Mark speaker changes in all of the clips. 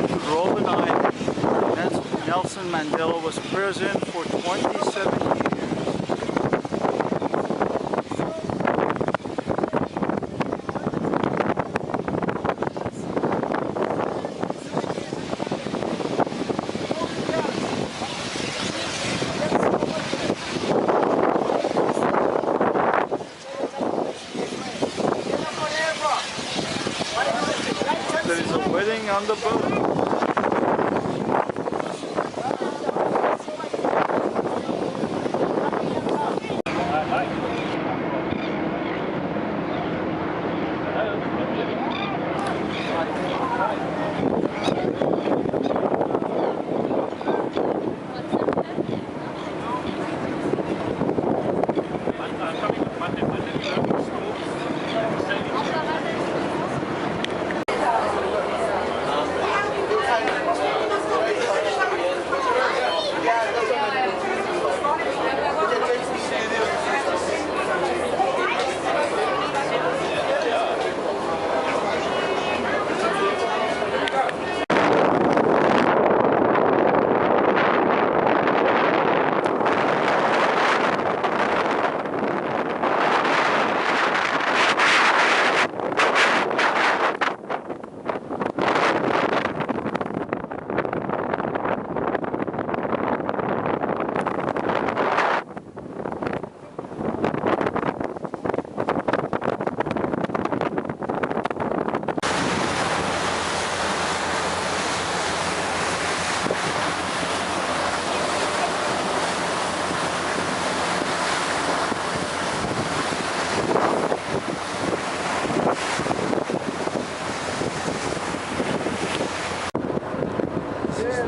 Speaker 1: Robben Island. Nelson Mandela was imprisoned for 27 years. There is a wedding on the boat.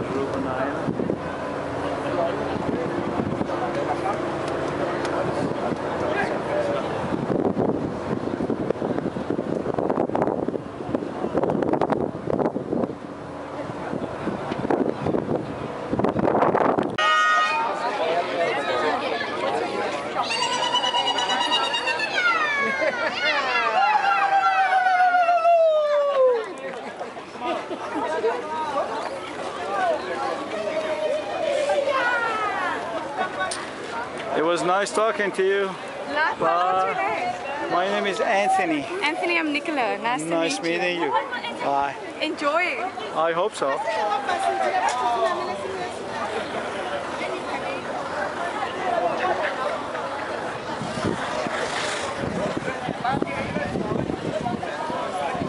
Speaker 1: Robben Island. It was nice talking to you.
Speaker 2: What's your name?
Speaker 1: My name is Anthony.
Speaker 2: Anthony, I'm Nicola. Nice
Speaker 1: meeting you. Bye.
Speaker 2: Enjoy.
Speaker 1: I hope so.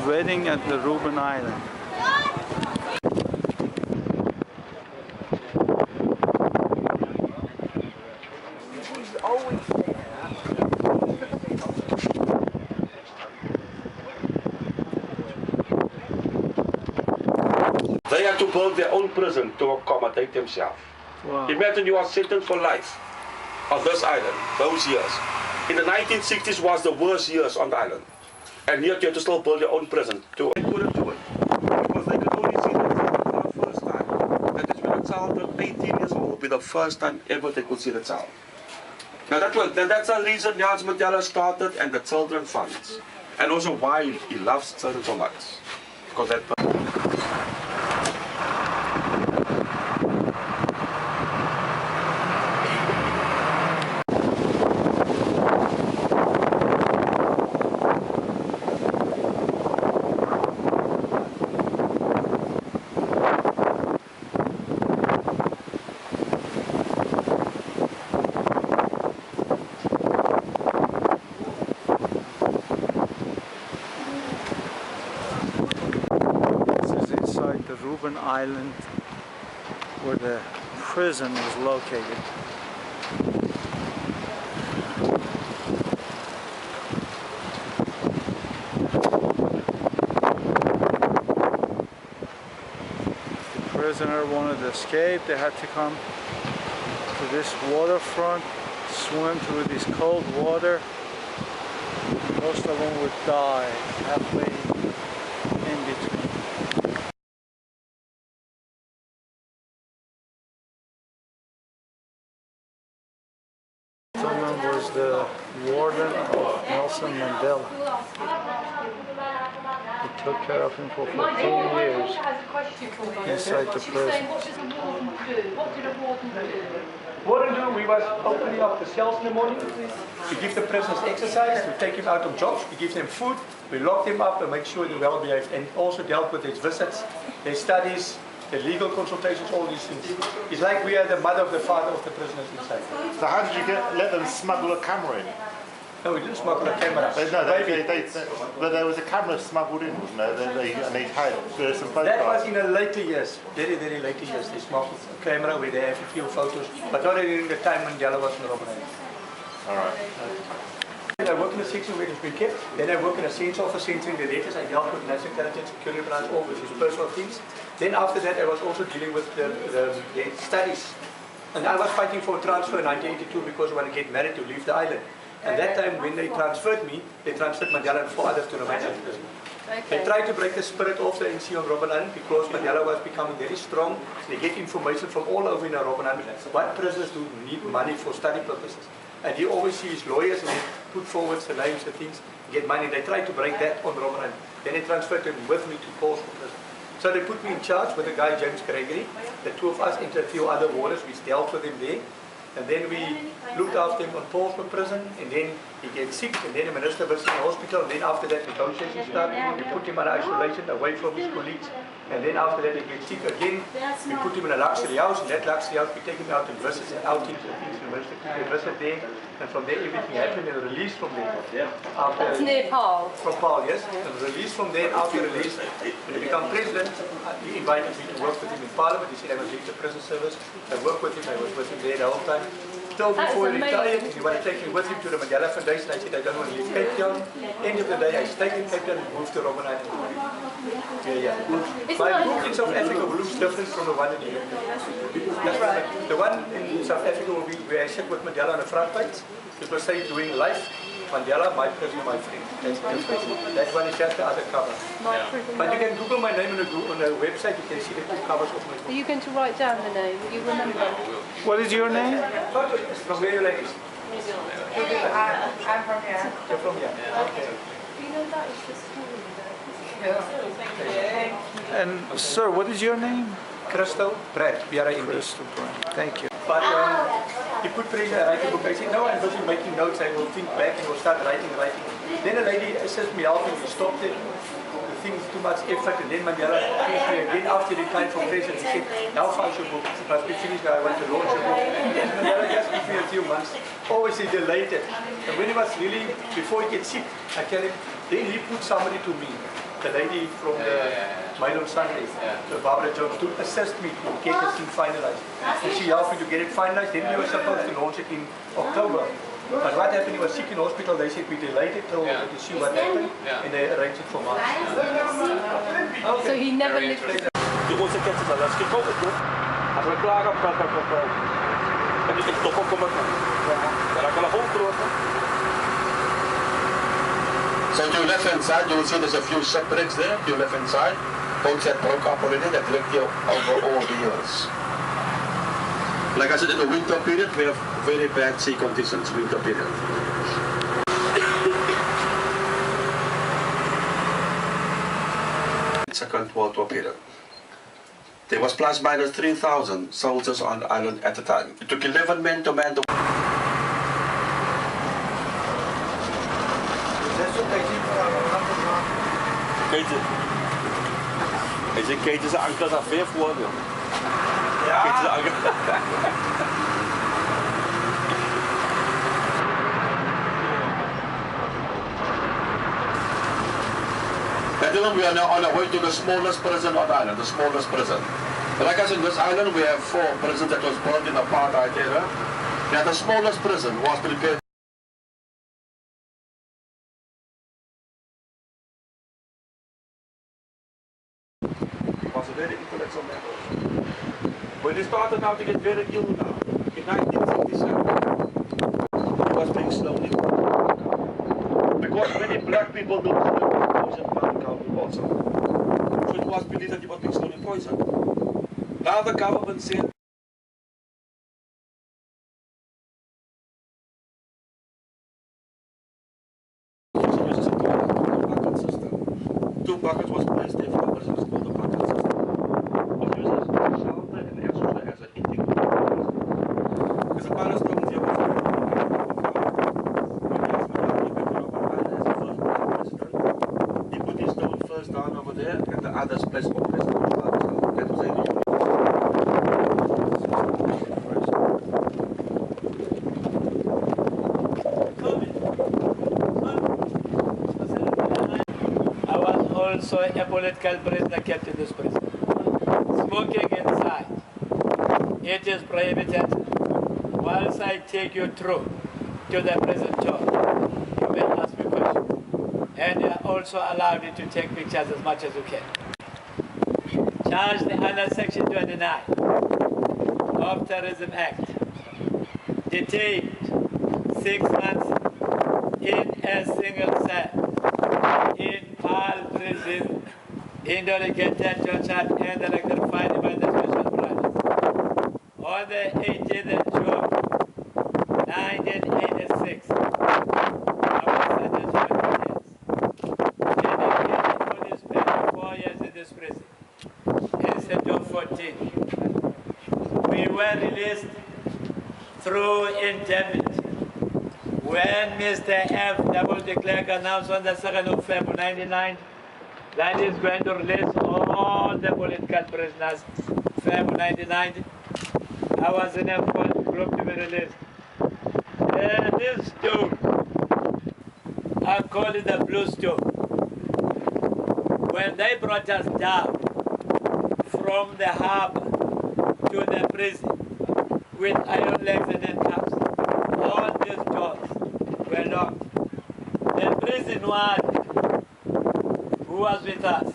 Speaker 1: Wedding at the Robben Island.
Speaker 3: They had to build their own prison to accommodate themselves.
Speaker 1: Wow.
Speaker 3: Imagine you are sentenced for life on this island, those years. In the 1960s was the worst years on the island. And yet you had to still build your own prison. They couldn't do it. Because they could only see the child for the first time. That is when a child turned 18 years old, would be the first time ever they could see the child. Now that's the reason Nelson Mandela started and the children funds. And also why he loves children so much. Because that
Speaker 1: the Robben Island where the prison is located. The prisoner wanted to escape. They had to come to this waterfront, swim through this cold water. Most of them would die halfway in between. Someone was the warden of Nelson Mandela. He took care of him for 14 years inside the prison.
Speaker 4: Warden do, we was opening up the cells in the morning. We give the prisoners exercise, we take him out of jobs, we give them food, we lock them up and make sure they're well behaved, and also dealt with their visits, their studies, their legal consultations, all these things. It's like we are the mother of the father of the prisoners inside.
Speaker 5: So how did you let them smuggle a camera in?
Speaker 4: No, we didn't smuggle a camera.
Speaker 5: But there was a camera smuggled in, wasn't there? And they had some photographs.
Speaker 4: That was in the later years, very, very later years. They smuggled a camera where they have a few photos, but not during the time Mandela was in Robben Island.
Speaker 5: All right.
Speaker 4: I work in a section where it's been kept. Then I work in a science office centering the letters. I dealt with national intelligence, security branch, all with his personal things. Then after that, I was also dealing with the studies. And I was fighting for a transfer in 1982 because I wanted to get married to leave the island. And that time, when they transferred me, they transferred Mandela and 4 others to Romania prison. They tried to break the spirit of the NC on Robben Island because Mandela was becoming very strong. They get information from all over in Robben Island. What prisoners do need money for study purposes. And he always sees lawyers and they put forward the names and things, get money. They tried to break that on Robben Island. Then they transferred him with me to Paulsville prison. So they put me in charge with the guy James Gregory. The two of us and a few other warders, we dealt with him there. And then we looked after him on Paulsville prison, and then he gets sick, and then the minister was in the hospital, and then after that negotiations started. We put him under isolation away from his colleagues, and then after that he gets sick again. We put him in a luxury house. In that luxury house we take him out and visits and outings and things. The minister took a visit there, and from there everything happened and released from there.
Speaker 2: That's near Paul.
Speaker 4: From Paul, yes. And released from there, after release, when he became president, he invited me to work with him in Parliament. He said I must leave the prison service. I worked with him, I was with him there the whole time. Till before he retired, he wanted to take me with him to the Mandela Foundation. I said I don't want to leave Cape Town. End of the day, I stayed in Cape Town and moved to Robben Island. My book in South Africa looks different from the one in the UK. That's right. The one in South Africa will be where I sit with Mandela on the front page. It will say doing life. Mandela, my prisoner, my friend. That's different. That one is just the other cover. But you can Google my name on the website, you can see the two covers of my book.
Speaker 2: Are you going to write down the name? You remember?
Speaker 1: What is your name?
Speaker 4: From where you ladies?
Speaker 2: I'm from here.
Speaker 4: You're from here? Okay.
Speaker 1: And sir, what is your name?
Speaker 4: Crystal Brad, B-R-A-N-D.
Speaker 1: Crystal Brown. Thank you.
Speaker 4: But he put pressure, I write a book. I said, no, I'm busy making notes. I will think back and will start writing. Then a lady assisted me helping me, stopped it. The thing is too much effort. And then Mandela came to me again after the time from president. He said, now finish your book. It must be finished now. I want to launch a book. And Mandela just gave me a few months. Always he delayed it. And when he was really, before he gets sick, I tell him, then he put somebody to me. The lady from the Mail on Sunday, Barbara Jones, to assist me to get the thing finalized. And she helped me to get it finalized. Then we were supposed to launch it in October. But what happened, he was sick in hospital. They said we delayed it till to see what happened, and they arranged it for March.
Speaker 2: So he never lived with
Speaker 3: Die onze ketsen zijn als ik ook doe. Als we klaar op kan komen. En die toch ook komen. Dan kan ik ook groot.
Speaker 6: So to your left hand side, you will see there's a few shipwrecks there. To your left hand side, boats that broke up already, that wrecked you over all the years. Like I said, in the winter period, we have very bad sea conditions, winter period. Second World War period. There was plus minus 3,000 soldiers on the island at the time. It took 11 men to man the...
Speaker 3: Kijk eens, ankers aan 5 worden. Ja. Kijk eens, ankers.
Speaker 6: Gentlemen, we are now on our way to the smallest prison on the island, the smallest prison. Like I said, in this island we have 4 prisons that was built in the apartheid era. Now the smallest prison was prepared.
Speaker 3: Was a very intellectual man. When they started now to get very ill now, in 1967, it was being slowly because many black people don't have £1,000 count also. So it was believed that he was being slowly poisoned. Now the government said buckets was placed there for the person to build the bucket system. Was used as a shelter and also as an intake. Because the pilot stopped here was he put his stone first down over there and the others placed over there. That was it.
Speaker 7: Also a political prisoner kept in this prison. Smoking inside. It is prohibited. Once I take you through to the prison door, you may ask me questions. And you are also allowed to take pictures as much as you can. Charged under Section 29 of Terrorism Act. Detained 6 months in a single cell in Pal prison in order to get that tortured and electrified by the special brothers. On the 18th of June, 1986, I was sentenced for 10 years. And again, I only spent 4 years in this prison instead of 14. We were released through indemnity. When Mr. F. Double de Klerk announced on the 2nd of February 1999 that he's going to release all the political prisoners, February 1990, I was in a group to be released. And this stone, I call it the blue stone. When they brought us down from the harbor to the prison with iron legs and handcuffs, all these doors were locked. The prison ward who was with us,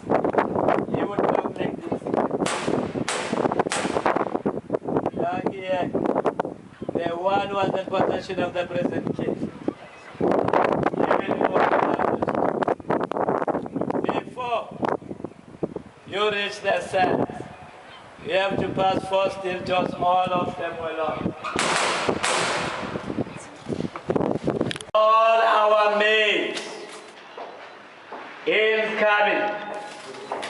Speaker 7: he would come like this. Down here, the one was in possession of the prison key. Before you reach the cells, you have to pass 4 steel doors, all of them were locked. All our maids, incoming,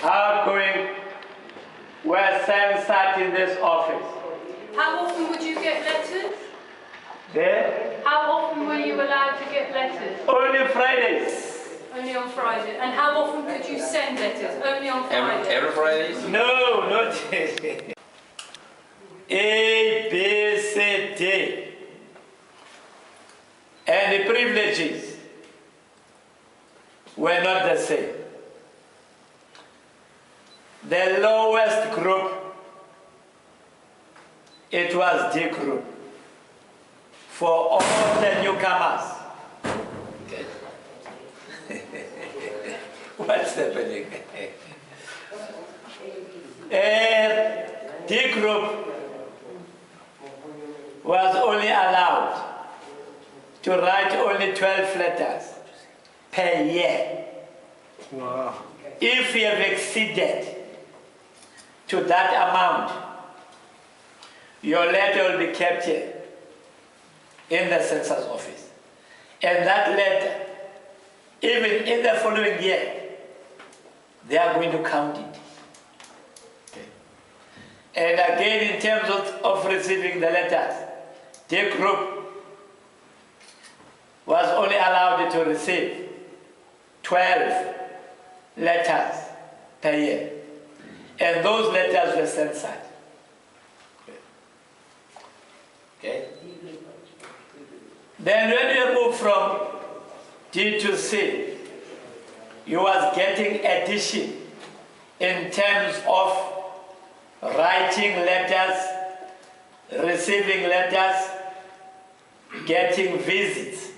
Speaker 7: outgoing, were sat in this office.
Speaker 2: How often would you get letters?
Speaker 7: There?
Speaker 2: How often were you allowed to get letters?
Speaker 7: Only Fridays.
Speaker 2: Only on Friday. And how often could you send letters? Only on Friday.
Speaker 8: Every Friday?
Speaker 7: No, not A, B, C, D. And the privileges were not the same. The lowest group, it was D group for all the newcomers. Okay. What's happening? D group was only allowed to write only 12 letters per year.
Speaker 1: Wow.
Speaker 7: If you have exceeded to that amount, your letter will be kept here in the census office. And that letter, even in the following year, they are going to count it. Okay. And again, in terms of receiving the letters, the group was only allowed to receive 12 letters per year. And those letters were censored. Okay. Then when you move from D to C, you was getting addition in terms of writing letters, receiving letters, getting visits.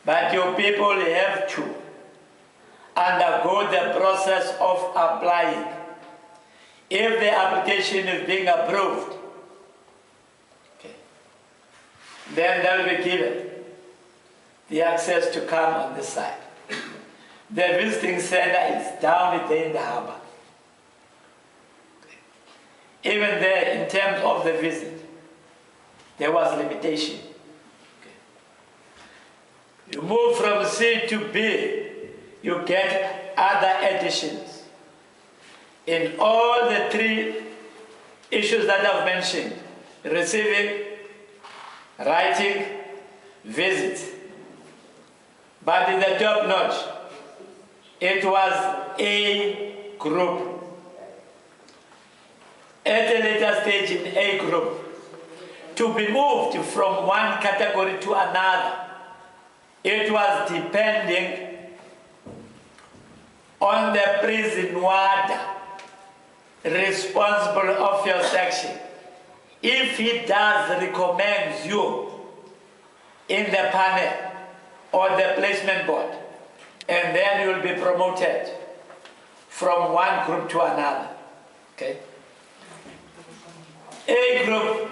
Speaker 7: But your people have to undergo the process of applying. If the application is being approved, okay, then they will be given the access to come on this side. The visiting center is down there in the harbor. Okay. Even there, in terms of the visit, there was limitation. You move from C to B, you get other additions. In all the three issues that I've mentioned, receiving, writing, visits, but in the top notch, it was A group. At a later stage in A group, to be moved from one category to another, it was depending on the prison warder responsible of your section. If he does recommend you in the panel or the placement board, and then you will be promoted from one group to another. Okay? A group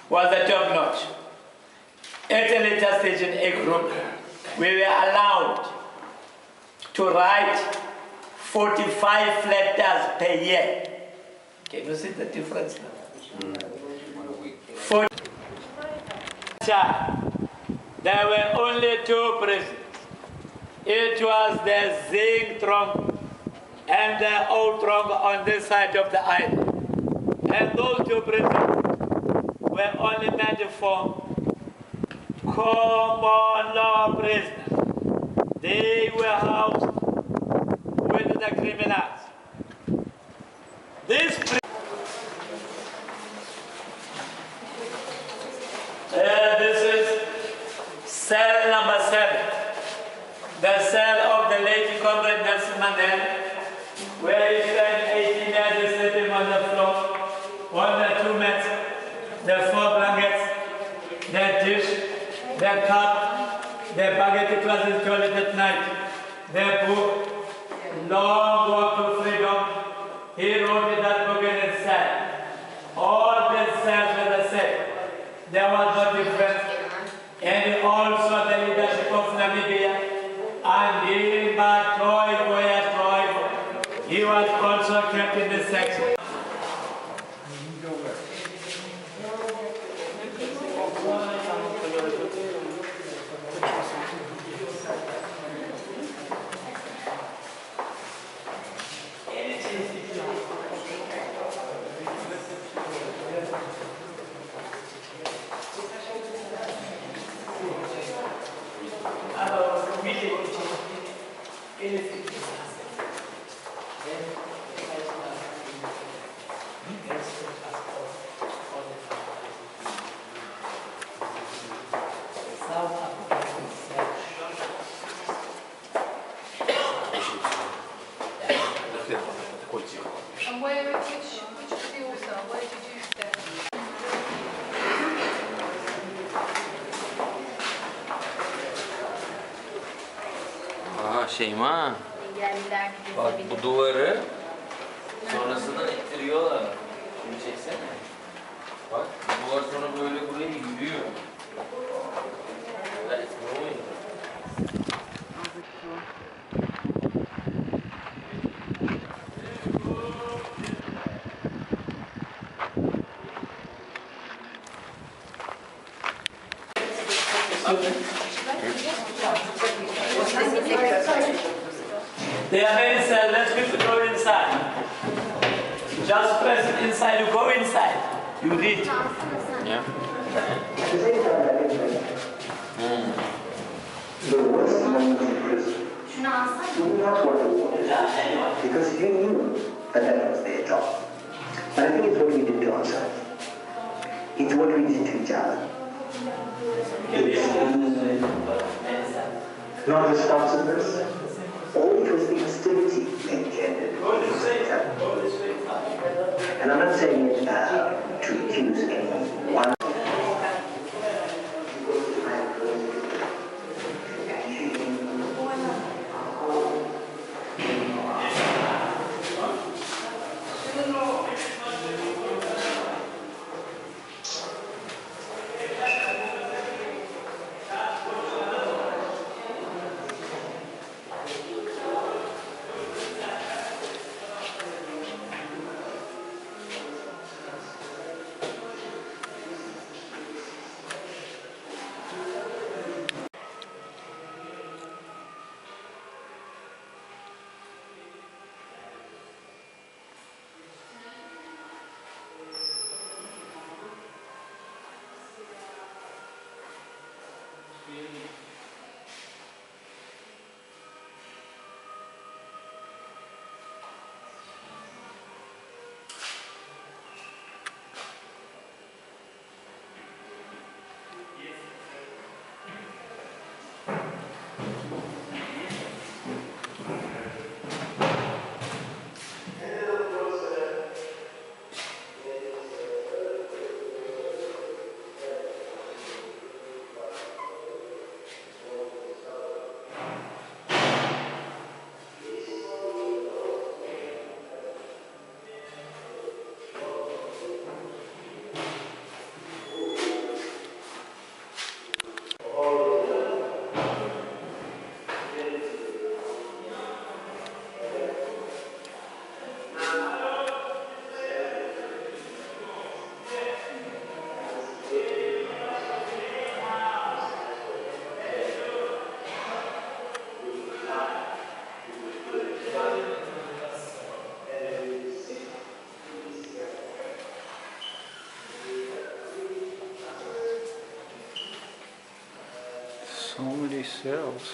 Speaker 7: was the top notch. At a later stage in A group, we were allowed to write 45 letters per year. Can you see the difference now? 40. There were only two prisons. It was the Zing Trong and the Old Trong on this side of the island. And those two prisons were only meant for common law prisoners. They were housed with the criminals. This is cell number 7. The cell of the late comrade Nelson Mandela, where he spent 18 years sleeping on the floor, on the 2 mats, the 4 blankets, the dish, the cup, the baguette was his toilet at night, the book, Long Walk to Freedom. He wrote in that book in his cell. All the cells were the same. There was no difference. And also the leadership of Namibia. And he he was also kept in this section.
Speaker 2: And which was the author? Where did you stay?
Speaker 8: Şeyma. Bak bu duvarı sonrasında ittiriyorlar. Şunu çeksene. Bak bu duvar sonra böyle buraya yürüyor. Evet, ne oluyor?
Speaker 7: They are very sad. Let's people go inside. Just press it inside. You go inside. You read.
Speaker 8: Yeah.
Speaker 9: The worst moment in prison, you do not want to watch it because you knew that was their job. But I think it's what we did to ourselves. It's what we did to each other. It's not responsiveness. All it was the hostility engendered. And I'm not saying it to accuse anyone.
Speaker 1: So many cells.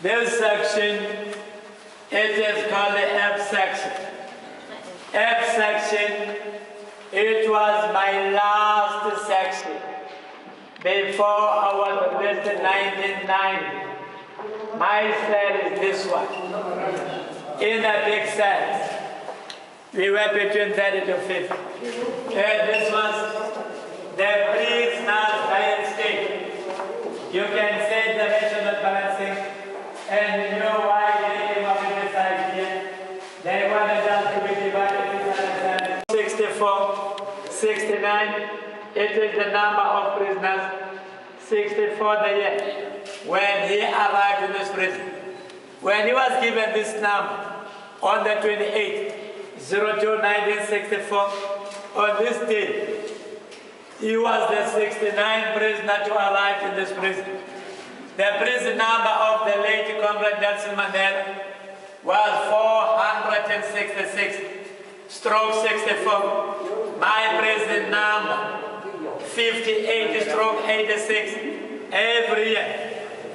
Speaker 7: This section, it is called the F section. F section, it was my last section before I was released in 1990. My cell is this one. In the big cells, we were between 30 to 50. And this was the prisoner's diet state. You can say the rational balancing, and you know why they came up with this idea. They wanted us to be divided into 64, 69, it is the number of prisoners, 64 the year, when he arrived in this prison. When he was given this number, on the 28th, 02/1964, on this day, he was the 69th prisoner to arrive in this prison. The prison number of the late Comrade Nelson Mandela was 466/64. My prison number, 58/86. Every year,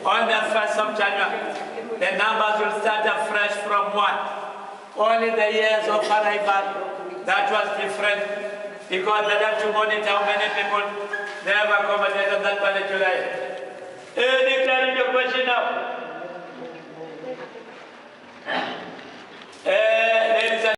Speaker 7: on the 1st of January, the numbers will start afresh from 1. Only the years of arrival, that was different, because they have to monitor how many people they have accommodated on that particular year. Declaring the question now. Ladies and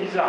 Speaker 5: Isa.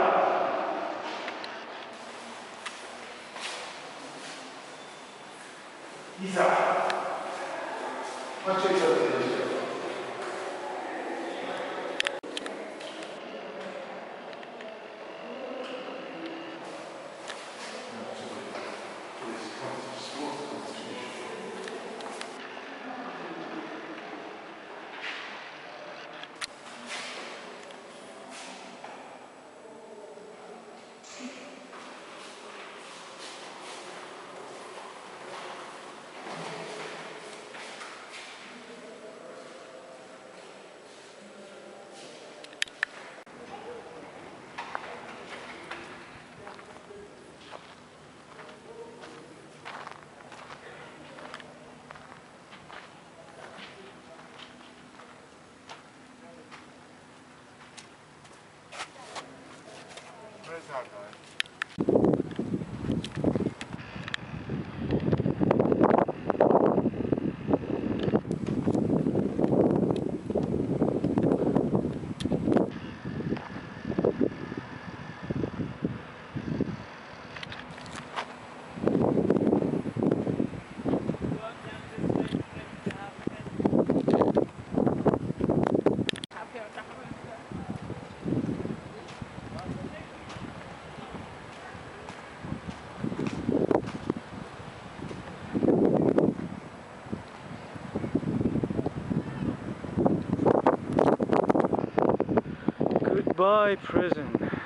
Speaker 1: Goodbye, prison.